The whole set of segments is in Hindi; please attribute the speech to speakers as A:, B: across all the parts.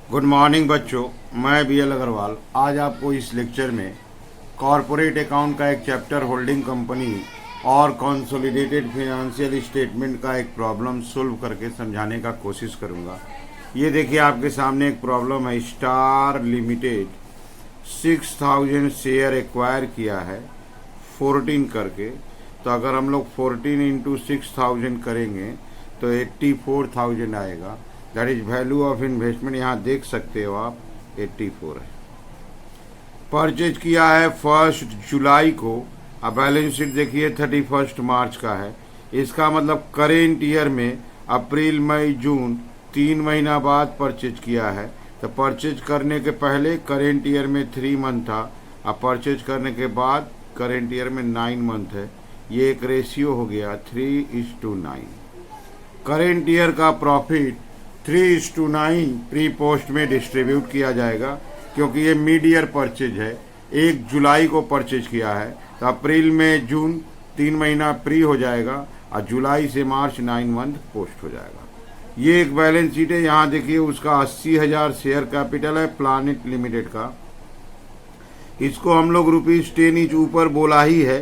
A: गुड मॉर्निंग बच्चों, मैं BL अग्रवाल आज आपको इस लेक्चर में कॉरपोरेट अकाउंट का एक चैप्टर होल्डिंग कंपनी और कंसोलिडेटेड फिनेंशियल स्टेटमेंट का एक प्रॉब्लम सोल्व करके समझाने का कोशिश करूंगा। ये देखिए आपके सामने एक प्रॉब्लम है। स्टार लिमिटेड 6000 शेयर एक्वायर किया है 14 करके। तो अगर हम लोग 14 इंटू 6000 करेंगे तो 84,000 आएगा। That is value of investment. यहाँ देख सकते हो आप 84 है। परचेज किया है 1 जुलाई को। अब बैलेंस शीट देखिए 31 मार्च का है। इसका मतलब करेंट ईयर में अप्रैल मई जून 3 महीना बाद परचेज किया है। तो परचेज करने के पहले करेंट ईयर में 3 मंथ था, अब परचेज करने के बाद करेंट ईयर में 9 मंथ है। ये एक रेशियो हो गया 3:9। करेंट ईयर का प्रॉफिट 3:9 प्री पोस्ट में डिस्ट्रीब्यूट किया जाएगा, क्योंकि ये मिड ईयर परचेज है। 1 जुलाई को परचेज किया है तो अप्रैल में जून 3 महीना प्री हो जाएगा और जुलाई से मार्च 9 मंथ पोस्ट हो जाएगा। ये एक बैलेंस शीट है। यहाँ देखिए उसका 80,000 शेयर कैपिटल है प्लानिट लिमिटेड का। इसको हम लोग ₹10 ईच ऊपर बोला ही है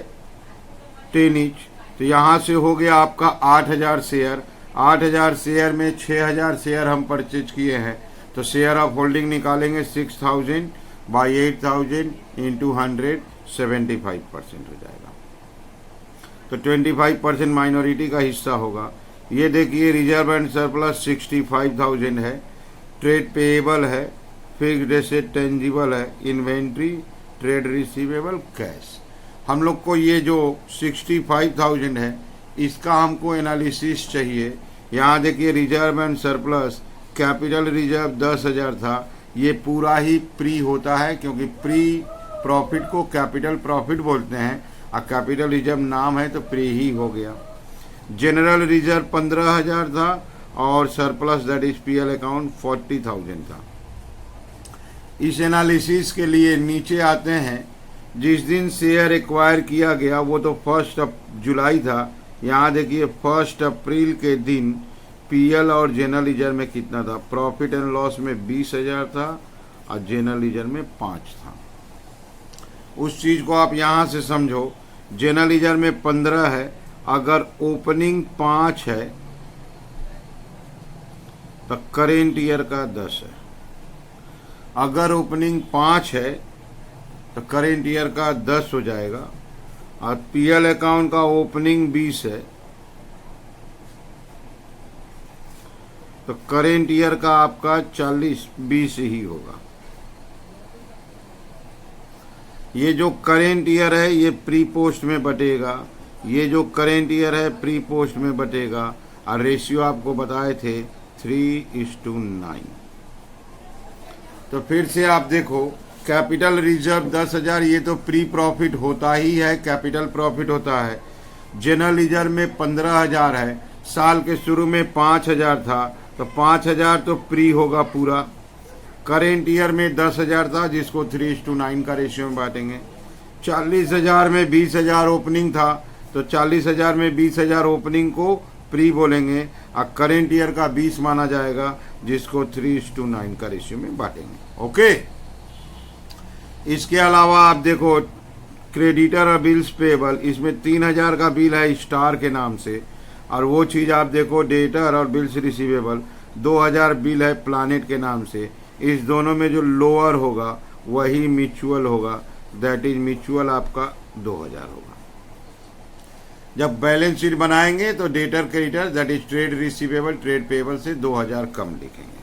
A: 10 ईच। तो यहाँ से हो गया आपका 8,000 शेयर। 8,000 शेयर में 6,000 शेयर हम परचेज किए हैं, तो शेयर ऑफ होल्डिंग निकालेंगे 6,000 बाई 8,000 इंटू 100 75% हो जाएगा। तो 25% माइनॉरिटी का हिस्सा होगा। ये देखिए रिजर्व एंड सरप्लस 65,000 है। ट्रेड पेएबल है, फिक्स्ड एसेट टेंजिबल है, इन्वेंट्री, ट्रेड रिसीवेबल, कैश। हम लोग को ये जो 65,000 है इसका हमको एनालिसिस चाहिए। यहाँ देखिए reserve and surplus capital reserve 10,000 था। ये पूरा ही प्री होता है, क्योंकि प्री प्रॉफिट को कैपिटल प्रॉफिट बोलते हैं और कैपिटल रिजर्व नाम है तो प्री ही हो गया। जनरल रिजर्व 15,000 था और surplus that is PL account 40,000 था। इस एनालिसिस के लिए नीचे आते हैं। जिस दिन शेयर एक्वायर किया गया वो तो 1 जुलाई था। यहाँ देखिए 1 अप्रैल के दिन PL और जनरल लीजर में कितना था। प्रॉफिट एंड लॉस में 20,000 था और जनरल लीजर में 5 था। उस चीज को आप यहाँ से समझो। जनरल लीजर में 15 है, अगर ओपनिंग 5 है तो करेंट ईयर का 10 है। अगर ओपनिंग 5 है तो करेंट ईयर का 10 हो जाएगा। और PL अकाउंट का ओपनिंग 20 है तो करेंट ईयर का आपका 40-20 ही होगा। ये जो करेंट ईयर है ये प्री पोस्ट में बटेगा। ये जो करेंट ईयर है प्री पोस्ट में बटेगा। और रेशियो आपको बताए थे 3:9। तो फिर से आप देखो, कैपिटल रिजर्व 10,000 ये तो प्री प्रॉफिट होता ही है, कैपिटल प्रॉफिट होता है। जनरल रिजर्व में 15,000 है। साल के शुरू में 5,000 था तो 5,000 तो प्री होगा पूरा। करेंट ईयर में 10,000 था जिसको 3:9 का रेशियो में बांटेंगे। 40,000 में 20,000 ओपनिंग था तो 40,000 में 20,000 ओपनिंग को प्री बोलेंगे और करेंट ईयर का 20 माना जाएगा जिसको 3:9 का रेशियो में बांटेंगे। ओके। इसके अलावा आप देखो क्रेडिटर और बिल्स पेबल, इसमें 3,000 का बिल है स्टार के नाम से। और वो चीज़ आप देखो डेटर और बिल्स रिसीवेबल 2,000 बिल है प्लानिट के नाम से। इस दोनों में जो लोअर होगा वही म्यूचुअल होगा, दैट इज म्यूचुअल आपका 2,000 होगा। जब बैलेंस शीट बनाएंगे तो debtor creditor that is trade receivable trade payable से 2,000 कम लिखेंगे।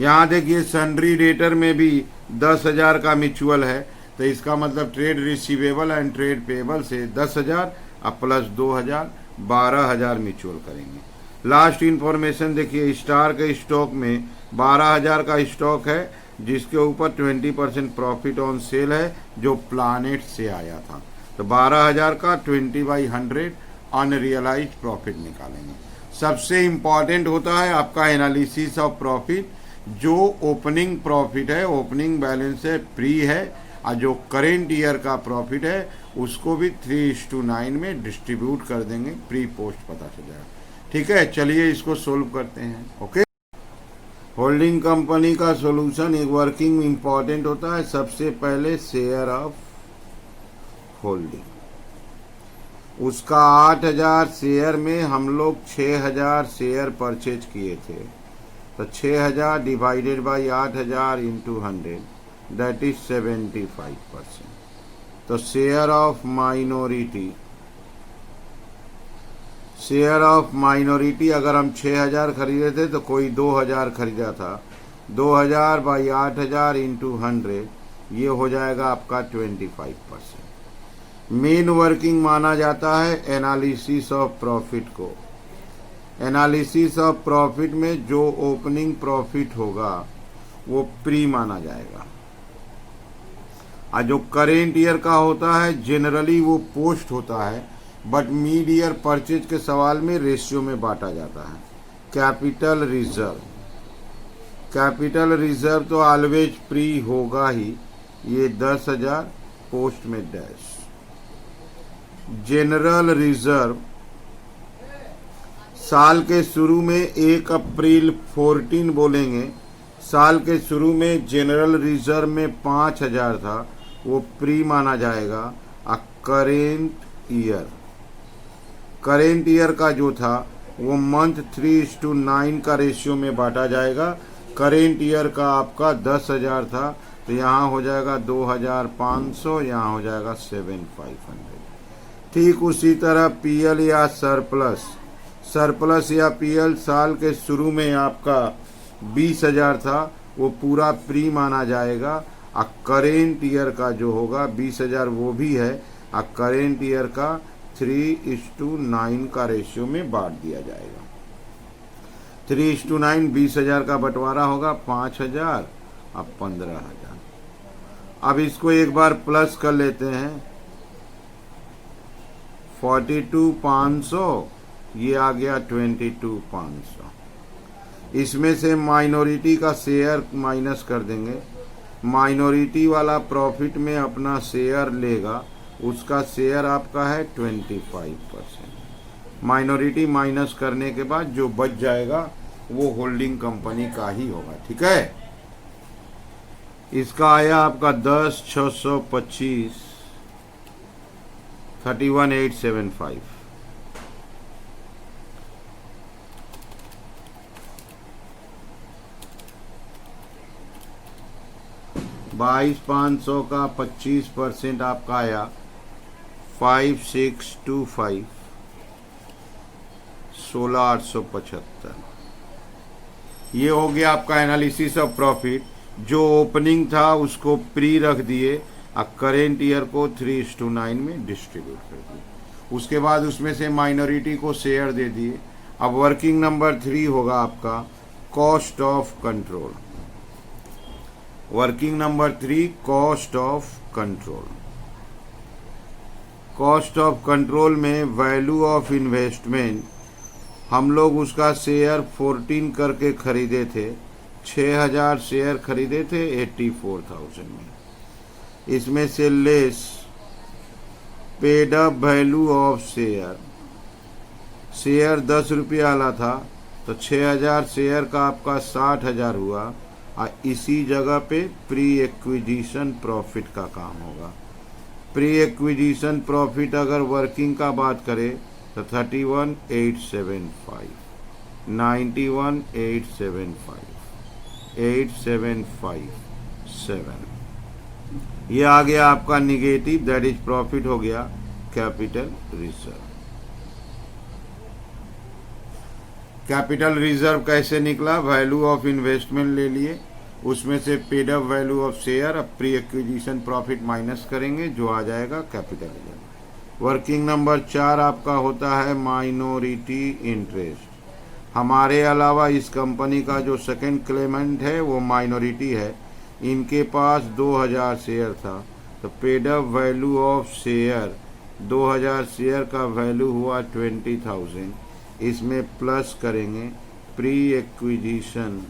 A: यहाँ देखिए सन्ड्री डेटर में भी 10,000 का म्यूचुअल है, तो इसका मतलब trade receivable and trade payable से 10,000 और प्लस 2,000 12,000 म्यूचुअल करेंगे। लास्ट इंफॉर्मेशन देखिए, स्टार के स्टॉक में 12,000 का स्टॉक है जिसके ऊपर 20% प्रॉफिट ऑन सेल है जो प्लानेट से आया था। तो 12,000 का 20/100 अनरियलाइज्ड प्रॉफिट निकालेंगे। सबसे इंपॉर्टेंट होता है आपका एनालिसिस ऑफ प्रॉफिट। जो ओपनिंग प्रॉफिट है, ओपनिंग बैलेंस है, प्री है, और जो करेंट ईयर का प्रॉफिट है उसको भी 3:9 में डिस्ट्रीब्यूट कर देंगे, प्री पोस्ट पता चल जाएगा। ठीक है, चलिए इसको सोल्व करते हैं। ओके। होल्डिंग कंपनी का सॉल्यूशन एक वर्किंग इंपॉर्टेंट होता है। सबसे पहले शेयर ऑफ होल्डिंग, उसका 8,000 शेयर में हम लोग 6,000 शेयर परचेज किए थे, तो 6,000 divided by 8,000 into 100 that is 75%। तो शेयर ऑफ माइनॉरिटी अगर हम 6,000 खरीदे थे तो कोई 2,000 खरीदा था, 2,000 बाई 8,000 इंटू 100 ये हो जाएगा आपका 25%। मेन वर्किंग माना जाता है एनालिसिस ऑफ प्रॉफिट को। एनालिसिस ऑफ प्रॉफिट में जो ओपनिंग प्रॉफिट होगा वो प्री माना जाएगा, और जो करेंट ईयर का होता है जनरली वो पोस्ट होता है, बट मिड ईयर परचेज के सवाल में रेशियो में बांटा जाता है। कैपिटल रिजर्व तो ऑलवेज प्री होगा ही, ये 10,000 पोस्ट में डैश। जनरल रिजर्व साल के शुरू में 1 अप्रैल 14 बोलेंगे, साल के शुरू में जनरल रिजर्व में 5,000 था, वो प्री माना जाएगा। करेंट ईयर का जो था वो मंथ 3:9 का रेशियो में बांटा जाएगा। करेंट ईयर का आपका 10,000 था, तो यहाँ हो जाएगा 2,500, यहाँ हो जाएगा 7,500। ठीक उसी तरह पीएल या सरप्लस या पीएल साल के शुरू में आपका 20,000 था, वो पूरा प्री माना जाएगा। करेंट ईयर का जो होगा 20,000 वो भी है, करेंट ईयर का 3:9 का रेशियो में बांट दिया जाएगा। 3:9 20,000 का बंटवारा होगा 5,000 अब 15,000। अब इसको एक बार प्लस कर लेते हैं, 42,500 ये आ गया 22,500। इसमें से माइनॉरिटी का शेयर माइनस कर देंगे। माइनॉरिटी वाला प्रॉफिट में अपना शेयर लेगा, उसका शेयर आपका है 25%। माइनॉरिटी माइनस करने के बाद जो बच जाएगा वो होल्डिंग कंपनी का ही होगा। ठीक है, इसका आया आपका 10,625 31,875। $22,500 का 25% आपका आया 5,625 16,875। ये हो गया आपका एनालिसिस ऑफ प्रॉफिट। जो ओपनिंग था उसको प्री रख दिए, अब करेंट ईयर को 3:9 में डिस्ट्रीब्यूट कर दिए, उसके बाद उसमें से माइनॉरिटी को शेयर दे दिए। अब वर्किंग नंबर 3 होगा आपका cost of control. Working number 3 cost of control. Cost of control में वैल्यू ऑफ इन्वेस्टमेंट हम लोग उसका शेयर 14 करके खरीदे थे, 6,000 शेयर खरीदे थे 84,000 में। इसमें से less paid up value of share 10 रुपये वाला था, तो 6,000 शेयर का आपका 60,000 हुआ। और इसी जगह पे प्री एक्विजिशन प्रॉफिट का काम होगा। प्री एक्विजिशन प्रॉफिट अगर वर्किंग का बात करें तो 31,875 91,875 8,757। ये आ गया आपका निगेटिव, दैट इज प्रॉफिट हो गया कैपिटल रिजर्व। कैपिटल रिजर्व कैसे निकला? वैल्यू ऑफ इन्वेस्टमेंट ले लिए, उसमें से paid up value of share, अब प्री एक्विजिशन प्रॉफिट माइनस करेंगे, जो आ जाएगा कैपिटल रिजर्व। वर्किंग नंबर 4 आपका होता है माइनॉरिटी इंटरेस्ट। हमारे अलावा इस कंपनी का जो सेकंड क्लेमेंट है वो माइनॉरिटी है, इनके पास 2,000 शेयर था, तो paid up value of share 2,000 share का वैल्यू हुआ 20,000। इसमें प्लस करेंगे pre acquisition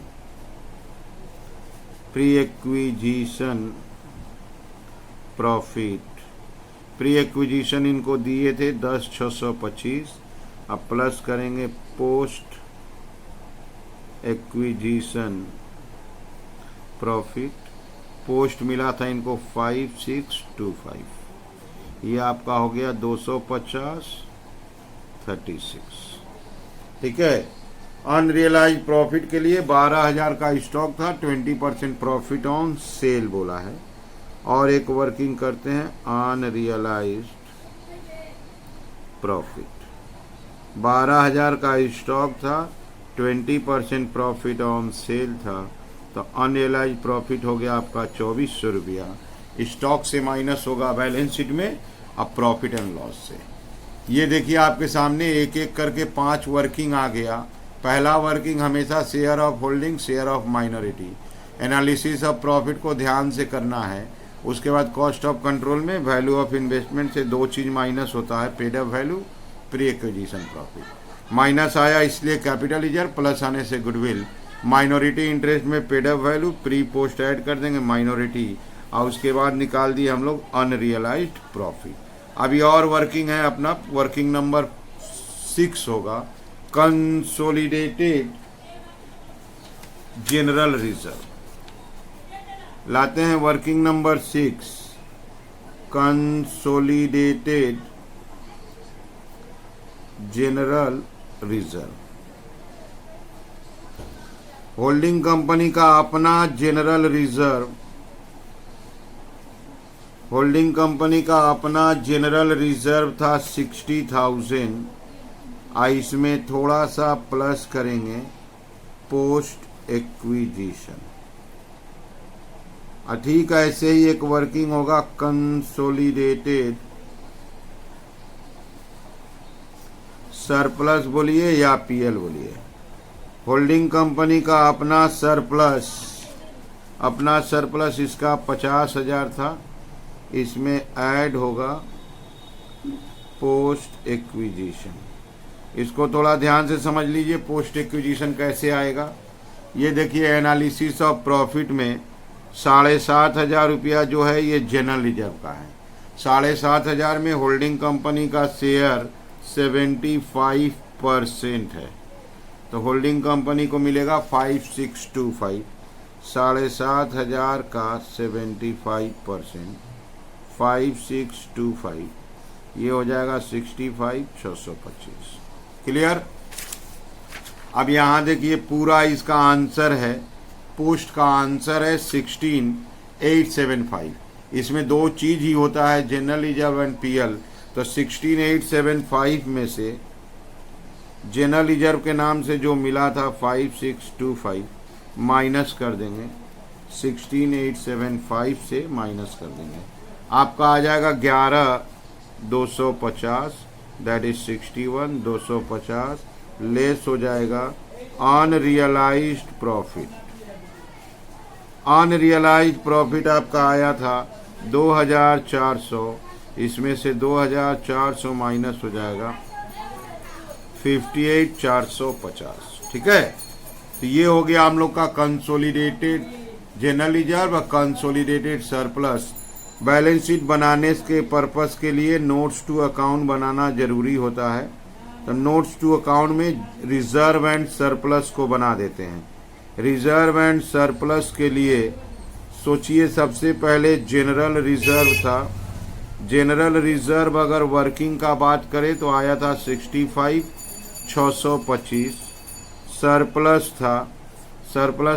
A: profit. Pre acquisition इनको दिए थे 10,625, अब प्लस करेंगे पोस्ट एक्विजिशन प्रॉफिट, पोस्ट मिला था इनको 5625, ये आपका हो गया 250 36। ठीक है। अनरियलाइज प्रॉफिट के लिए 12,000 का स्टॉक था, 20% प्रॉफिट ऑन सेल बोला है। और एक वर्किंग करते हैं अनरियलाइज्ड प्रॉफिट, 12,000 का स्टॉक था, 20% प्रॉफिट ऑन सेल था, तो अनरियलाइज प्रॉफिट हो गया आपका 2400 रुपया। स्टॉक से माइनस होगा बैलेंस शीट में, अब प्रॉफिट एंड लॉस से। ये देखिए आपके सामने एक एक करके 5 वर्किंग आ गया। पहला वर्किंग हमेशा share of holding, share of minority, analysis of profit को ध्यान से करना है। उसके बाद कॉस्ट ऑफ कंट्रोल में वैल्यू ऑफ इन्वेस्टमेंट से 2 चीज़ माइनस होता है, paid up value, pre acquisition profit. Minus आया इसलिए कैपिटल रिजर्व, प्लस आने से गुडविल, माइनॉरिटी इंटरेस्ट में paid up value, pre post add कर देंगे माइनॉरिटी, और उसके बाद निकाल दिए हम लोग अनरियलाइज्ड प्रॉफिट। अभी और वर्किंग है अपना, वर्किंग नंबर 6 होगा कंसोलिडेटेड जनरल रिजर्व। लाते हैं working number 6 consolidated general reserve. Holding company का अपना जनरल रिजर्व, होल्डिंग कंपनी का अपना जनरल रिजर्व था 60,000। इसमें थोड़ा सा प्लस करेंगे पोस्ट एक्विजिशन। ठीक, ऐसे ही एक वर्किंग होगा कंसोलिडेटेड सरप्लस बोलिए या पीएल बोलिए। होल्डिंग कंपनी का अपना सरप्लस, अपना सरप्लस इसका 50,000 था, इसमें ऐड होगा पोस्ट एक्विजिशन। इसको थोड़ा ध्यान से समझ लीजिए, पोस्ट एक्विजिशन कैसे आएगा। ये देखिए एनालिसिस ऑफ प्रॉफिट में 7,500 रुपया जो है ये जनरल रिजर्व का है। 7,500 में होल्डिंग कंपनी का शेयर 75% है, तो होल्डिंग कंपनी को मिलेगा 5625। 7,500 का 75%, 5625, ये हो जाएगा 65,625। क्लियर। अब यहाँ देखिए पूरा इसका आंसर है, पोस्ट का आंसर है 16,875। इसमें 2 चीज ही होता है, जनरल रिजर्व एंड पीएल। तो 16,875 में से जनरल रिजर्व के नाम से जो मिला था 5625 माइनस कर देंगे, 16,875 से माइनस कर देंगे, आपका आ जाएगा 11,250, दैट इज 61,250, लेस हो जाएगा अनरियलाइज्ड प्रॉफिट। अनरियलाइज्ड प्रॉफिट आपका आया था 2,400, इसमें से 2,400 माइनस हो जाएगा 58,450। ठीक है, तो ये हो गया हम लोग का कंसोलिडेटेड जनरल रिजर्व और कंसोलिडेटेड सरप्लस। बैलेंस शीट बनाने के पर्पस के लिए नोट्स टू अकाउंट बनाना जरूरी होता है, तो नोट्स टू अकाउंट में रिजर्व एंड सरप्लस को बना देते हैं। रिजर्व एंड सरप्लस के लिए सोचिए, सबसे पहले जनरल रिजर्व था। जनरल रिजर्व अगर वर्किंग का बात करें तो आया था 65,625। सरप्लस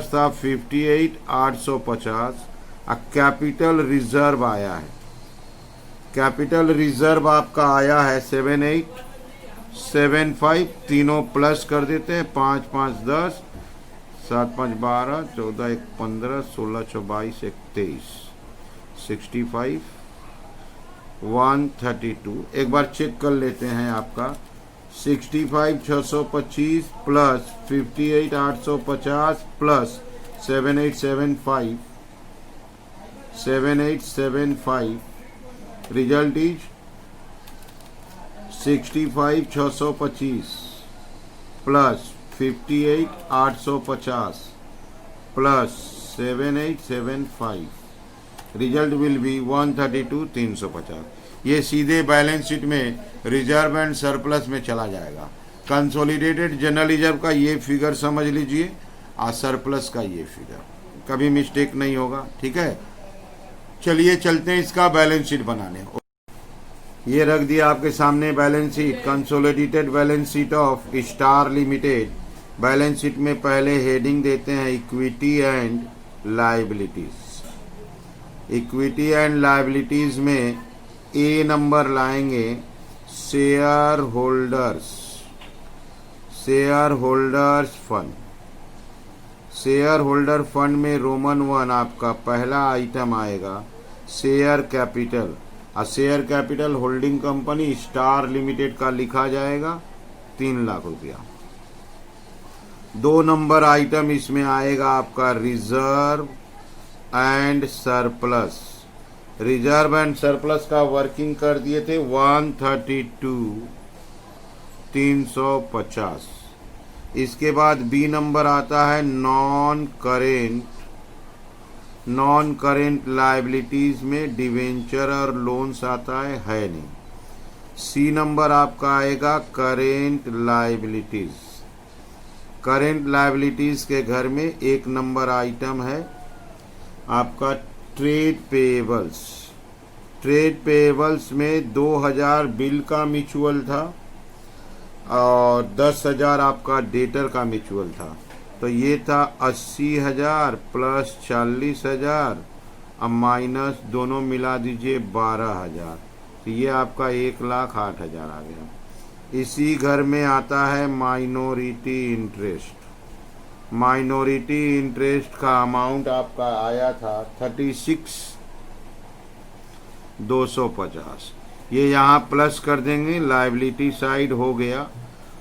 A: था 58,850। कैपिटल रिजर्व आया है, कैपिटल रिजर्व आपका आया है 7,875। तीनों प्लस कर देते हैं, 5 5 10, 7 5 12, 14 1 15, 16 6 22 1 23, 65 132। एक बार चेक कर लेते हैं आपका 65,625 plus 58,850 plus 7875 result is 65,625 plus 58,850 plus 7875, result will be 132,350। ये सीधे बैलेंस शीट में रिजर्व एंड सरप्लस में चला जाएगा। कंसोलिडेटेड जनरल रिजर्व का ये फिगर समझ लीजिए और सरप्लस का ये फिगर। कभी मिस्टेक नहीं होगा। ठीक है, चलिए चलते हैं इसका बैलेंस शीट बनाने। ये रख दिया आपके सामने balance sheet, consolidated balance sheet of star limited. Balance sheet में पहले हेडिंग देते हैं equity and liabilities. Equity and liabilities में ए नंबर लाएंगे share holders fund. Share holder fund में रोमन 1 आपका पहला आइटम आएगा शेयर कैपिटल। और share capital holding company star limited का लिखा जाएगा 3 लाख रुपया। 2 नंबर आइटम इसमें आएगा आपका reserve and surplus. Reserve and surplus का वर्किंग कर दिए थे 132,350। इसके बाद बी नंबर आता है नॉन करेंट लायबिलिटीज में डिवेंचर और लोन्स आता है नहीं। सी नंबर आपका आएगा करेंट लायबिलिटीज। करेंट लायबिलिटीज के घर में 1 नंबर आइटम है आपका ट्रेड पेएबल्स। ट्रेड पेएबल्स में 2000 बिल का म्यूचुअल था और 10,000 आपका डेटर का म्यूचुअल था। तो ये था 80,000 प्लस 40,000 अब माइनस दोनों मिला दीजिए 12,000। तो ये आपका 1,08,000 आ गया। इसी घर में आता है माइनॉरिटी इंटरेस्ट। माइनॉरिटी इंटरेस्ट का अमाउंट आपका आया था 36,250। ये यहाँ प्लस कर देंगे, लायबिलिटी साइड हो गया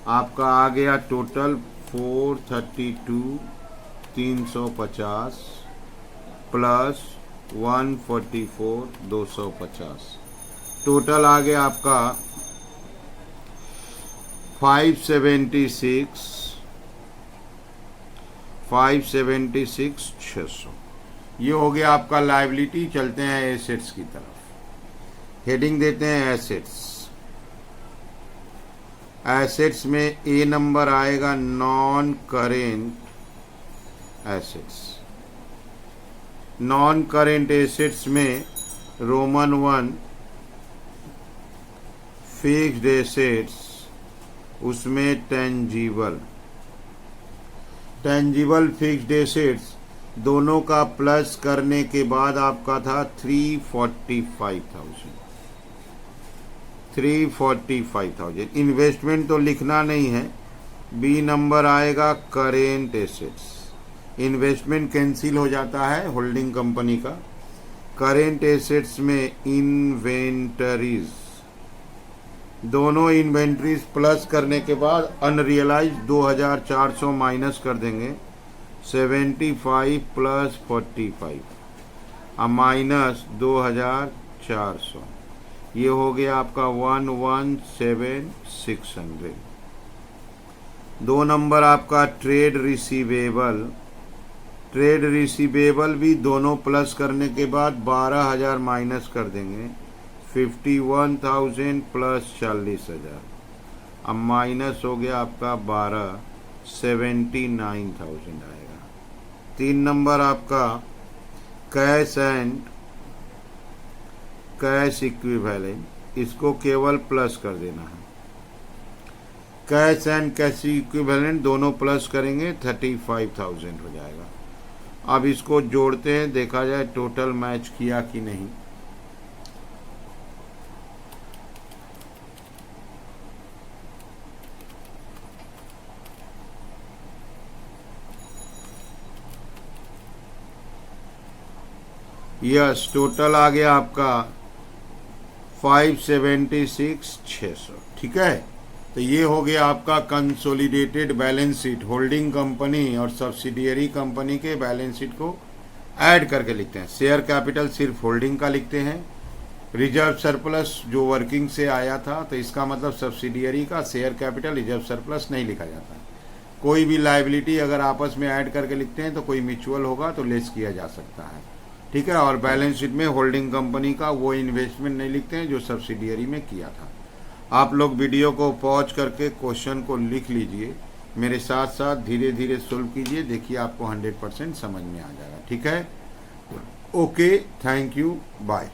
A: आपका, आ गया टोटल 432,350 प्लस 144,250। टोटल आ गया आपका 576,600। ये हो गया आपका लायबिलिटी। चलते हैं एसेट्स की तरफ। हेडिंग देते हैं एसेट्स। एसेट्स में ए नंबर आएगा non current assets. Non current assets में रोमन 1 फिक्स्ड एसेट्स, उसमें टेंजिबल फिक्स्ड एसेट्स दोनों का प्लस करने के बाद आपका था 345,000। इन्वेस्टमेंट तो लिखना नहीं है। बी नंबर आएगा करेंट एसेट्स। इन्वेस्टमेंट कैंसिल हो जाता है होल्डिंग कंपनी का। करेंट एसेट्स में इन्वेंटरीज, दोनों इन्वेंटरीज प्लस करने के बाद अनरियलाइज 2,400 माइनस कर देंगे 75 प्लस 45 माइनस 2,400। ये हो गया आपका 117,600। 2 नंबर आपका ट्रेड रिसीवेबल भी दोनों प्लस करने के बाद 12,000 माइनस कर देंगे 51,000 प्लस 40,000 अब माइनस हो गया आपका 79,000 आएगा। 3 नंबर आपका कैश इक्विवेलेंट, इसको केवल प्लस कर देना है। कैश एंड कैश इक्विवेलेंट दोनों प्लस करेंगे 35,000 हो जाएगा। अब इसको जोड़ते हैं, देखा जाए टोटल मैच किया कि नहीं। यस, टोटल आ गया आपका 576,600। ठीक है, तो ये हो गया आपका consolidated balance sheet. Holding company और सब्सिडियरी कंपनी के बैलेंस शीट को ऐड करके लिखते हैं। शेयर कैपिटल सिर्फ होल्डिंग का लिखते हैं। रिजर्व सरप्लस जो वर्किंग से आया था, तो इसका मतलब सब्सिडियरी का शेयर कैपिटल रिजर्व सरप्लस नहीं लिखा जाता है। कोई भी लायबिलिटी अगर आपस में ऐड करके लिखते हैं तो कोई म्यूचुअल होगा तो लेस किया जा सकता है। ठीक है, और बैलेंस शीट में होल्डिंग कंपनी का वो इन्वेस्टमेंट नहीं लिखते हैं जो सब्सिडियरी में किया था। आप लोग वीडियो को पॉज करके क्वेश्चन को लिख लीजिए मेरे साथ साथ धीरे धीरे सोल्व कीजिए, देखिए आपको 100% समझ में आ जाएगा। ठीक है, ओके, थैंक यू, बाय।